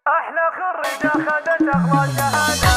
أحلى خريجة خدت أغلى شهادة.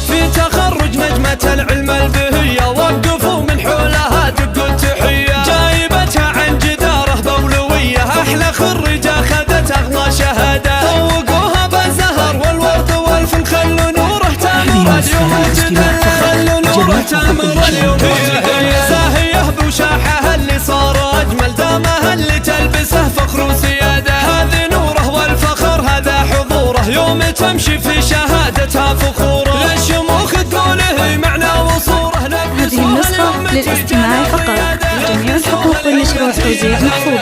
في تخرج نجمة العلم البهية وقفوا من حولها دقوا التحية، جايبتها عن جدارة بولوية. أحلى خريجة خدت أغلى شهادة، طوقوها بالزهر والورد والفل، خلوا نوره تامر اليوم جدل، خلوا نوره تامر اليوم. هي زاهية بوشاحها اللي صار أجمل، دامها اللي تلبسه فخر وسيادة. هذه نوره والفخر هذا حضوره، يوم تمشي في شهادتها فخوره، للشموخ تقوله معنى وصوره. هذه النسخة للاستماع فقط، جميع الحقوق والنشر والتوزيع محفوظ.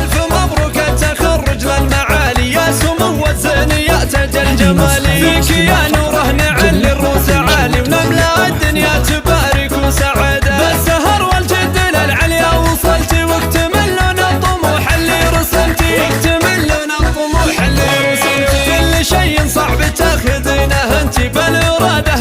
ألف مبروك التخرج للمعالي، يا سمو الزين يا تاج الجمالي. فيك يا نوره نعلي الروس عالي، ونملا الدنيا تبارك وسعادة. بالسهر والجد للعليا وصلتي، واكتمل لنا الطموح اللي رسمتي، واكتمل لنا الطموح اللي رسمتي. كل شيء صعب تاخذينه انتي بالإرادة،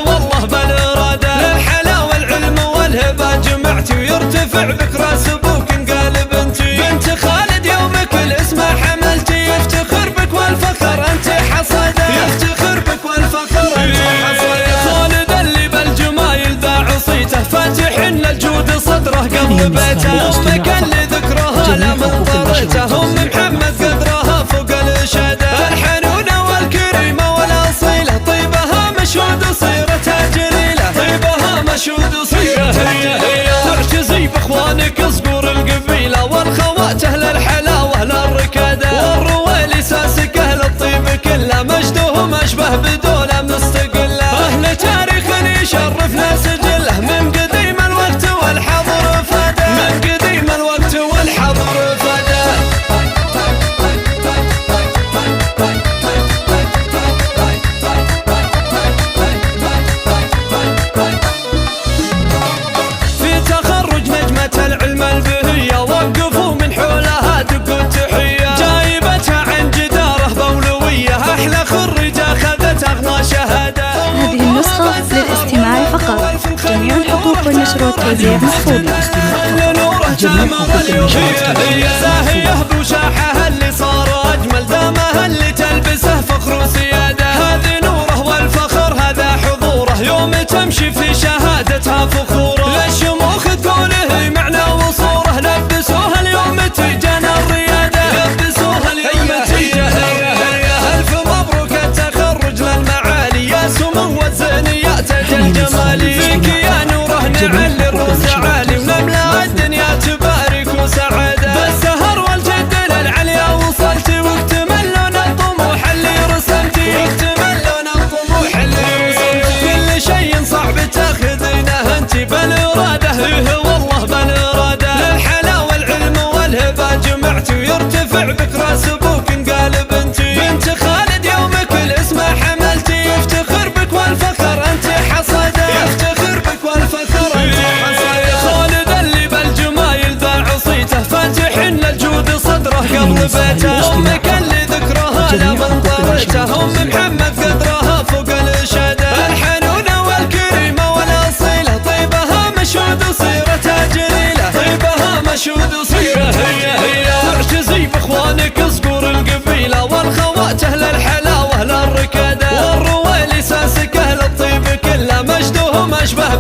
والله بالإرادة. للحلا والعلم والهبة جمعتي، ويرتفع بك راس ابوك انقلب انتي. بنت خالد يومك الاسم حملتي، يفتخر بك والفخر انت حصده، يفتخر بك والفخر انت حصده. خالد اللي بالجمايل ذا عصيته، فاتح للجود صدره قبل بيته. امك اللي ذكرها لا من طريته، ام محمد قدرها فوق الاشاده. الحنونه والكريمه والاصيله، طيبها مشهود وصيرتها جليله، طيبها مشهود وصيرتها جليله. تعتزي باخوانك صقور القبيله، والخوات اهل الحلاوه للركاده، والرويلي ساسك اهل الطيب كله، مجدهم اشبه بدوله مستقله. اهل تاريخ يشرفنا سجله، من قديم الوقت والحضر فاده، من قديم الوقت والحضر فاده. في تخرج نجمة العلم البهية، وقفوا من حولها دقوا التحية، جايبتها عن جدارة بولوية. أحلى خريجة خذت أغلى شهادة. هذه النسخة للاستماع فقط، جميع الحقوق والنشر والتوزيع محفوظ. نوره تامر اليوم. هي زاهية بوشاحها اللي صار أجمل، دامها اللي تلبسه فخر وسيادة. هذه نوره والفخر هذا حضوره، يوم تمشي في شهادتها فخوره، للشموخ تقوله معنى وصوره. لبسوها اليوم تيجانا الريادة، لبسوها اليوم تيجانا. ألف مبروك التخرج للمعالي، يا سمو الزين يا تاج الجمالي. فيك يا نوره نعلي الروس عالي، ونملا الدنيا تبارك وسعادة. بالسهر والجد للعليا وصلتي، واكتمل لنا الطموح اللي رسمتي، واكتمل لنا الطموح اللي رسمتي. كل شيء صعب تاخذينه انتي بالإرادة، والله بالإرادة. للحلا والعلم والهبة جمعتي، ويرتفع بك راس ابوك انقلب انتي. بنت خالد يومك الاسم حملتي، يفتخر بك والفخر انت حصده، يفتخر بك والفخر انت حصده. خالد اللي بالجمايل ذا عصيته، فاتح للجود صدره قبل بيته. امك اللي ذكرها لا من طريته، ام محمد قدرها فوق الاشاده. الحنونه والكريمه والاصيله، طيبها مشهود وصيرتها جليله، طيبها مشهود وصيرتها جليله. تعتزي باخوانك صقور القبيله، والخوات اهل الحلاوه للركاده، والرويلي ساسك اهل الطيب كله، مجدهم اشبه